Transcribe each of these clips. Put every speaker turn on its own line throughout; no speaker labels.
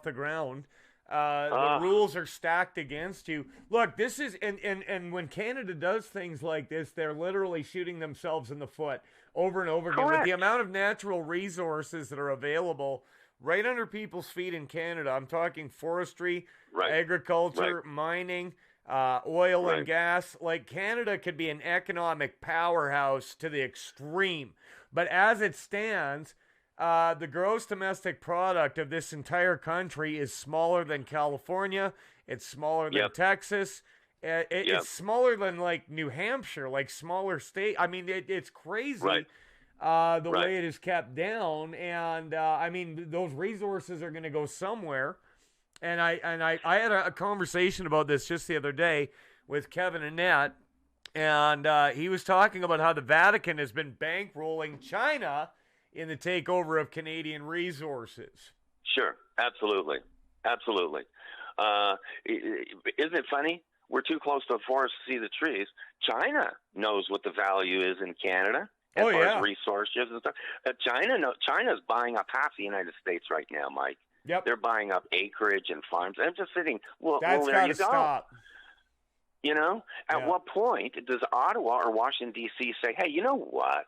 the ground. The rules are stacked against you. Look, this is and when Canada does things like this, they're literally shooting themselves in the foot over and over again. With the amount of natural resources that are available right under people's feet in Canada, I'm talking forestry, agriculture, mining, oil and gas. Like, Canada could be an economic powerhouse to the extreme. But as it stands, the gross domestic product of this entire country is smaller than California. It's smaller than Texas. It's smaller than, like, New Hampshire, like smaller state. I mean, it's crazy the way it is kept down. And, I mean, those resources are going to go somewhere. And I had a conversation about this just the other day with Kevin Annette. And he was talking about how the Vatican has been bankrolling China in the takeover of Canadian resources.
Sure, absolutely. Isn't it funny? We're too close to the forest to see the trees. China knows what the value is in Canada as far as resources and stuff. China's buying up half the United States right now, Mike.
Yep.
They're buying up acreage and farms. I'm just sitting,
that's
there you go.
Stop.
You know, at what point does Ottawa or Washington D.C. say, "Hey, you know what?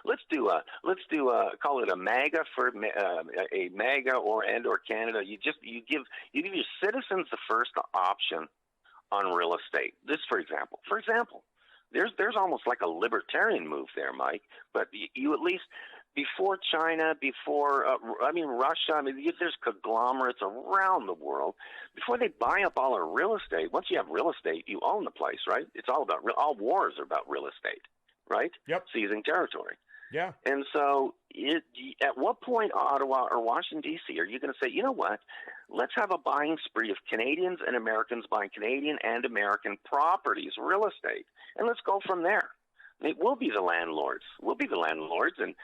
Let's do call it a MAGA for a MAGA or Canada. You give your citizens the first option on real estate. This, for example, there's almost like a libertarian move there, Mike. But you at least." Before China, Russia, there's conglomerates around the world. Before they buy up all our real estate, once you have real estate, you own the place, right? It's all about all wars are about real estate, right?
Yep.
Seizing territory.
Yeah.
And so, at what point, Ottawa or Washington D.C., are you going to say, you know what? Let's have a buying spree of Canadians and Americans buying Canadian and American properties, real estate, and let's go from there. We'll be the landlords. And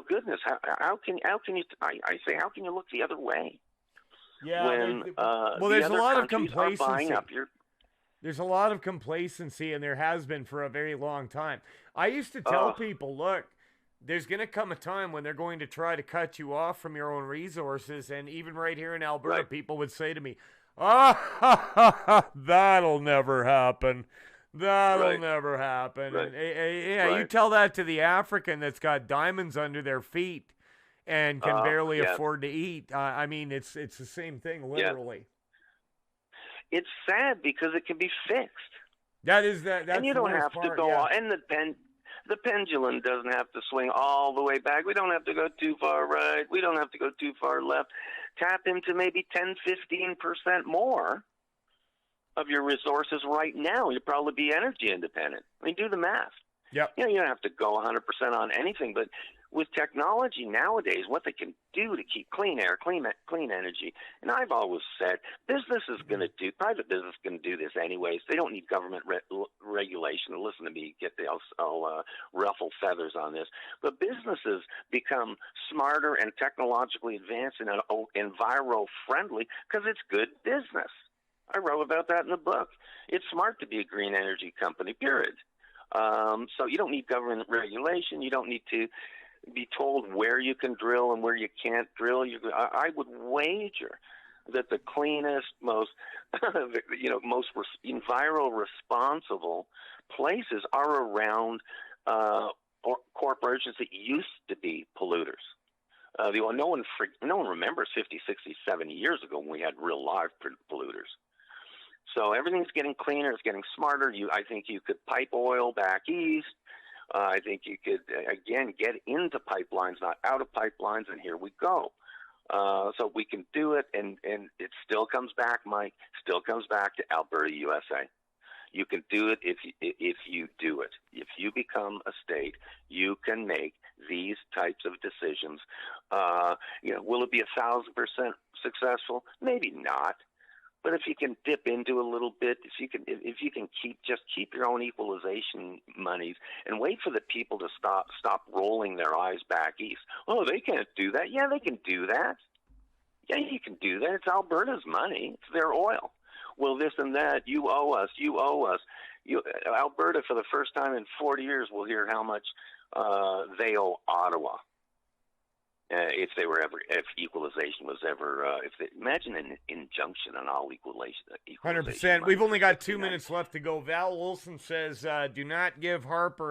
goodness, how can you? I say, how can you look the other way?
Yeah.
When
there's a lot of
complacency.
There's a lot of complacency, and there has been for a very long time. I used to tell people, look, there's going to come a time when they're going to try to cut you off from your own resources, and even right here in Alberta, people would say to me, that'll never happen. That'll never happen.
Right.
And, you tell that to the African that's got diamonds under their feet and can barely afford to eat. I mean, it's the same thing, literally.
It's sad because it can be fixed.
That's
and you don't have to go on. And the pendulum doesn't have to swing all the way back. We don't have to go too far right. We don't have to go too far left. Tap into maybe 10, 15% more of your resources right now. You'll probably be energy independent. I mean, do the math.
Yep.
You don't have to go 100% on anything, but with technology nowadays, what they can do to keep clean air, clean energy, and I've always said, private business is going to do this anyways. They don't need government regulation. Listen to me, I'll ruffle feathers on this. But businesses become smarter and technologically advanced and enviro-friendly because it's good business. I wrote about that in the book. It's smart to be a green energy company, period. So you don't need government regulation. You don't need to be told where you can drill and where you can't drill. I would wager that the cleanest, most enviro-responsible places are around corporations that used to be polluters. No one remembers 50, 60, 70 years ago when we had real live polluters. So everything's getting cleaner. It's getting smarter. I think you could pipe oil back east. I think you could, again, get into pipelines, not out of pipelines, and here we go. So we can do it, and it still comes back, Mike, still comes back to Alberta, USA. You can do it if you do it. If you become a state, you can make these types of decisions. Will it be 1,000% successful? Maybe not. But if you can dip into a little bit, if you can keep your own equalization monies and wait for the people to stop rolling their eyes back east. Oh, they can't do that. Yeah, they can do that. Yeah, you can do that. It's Alberta's money. It's their oil. Well, this and that. You owe us. Alberta, for the first time in 40 years, will hear how much they owe Ottawa. if equalization was ever, imagine an injunction on all equalization.
100%. We've only got 2 minutes left to go. Val Wilson says, do not give Harper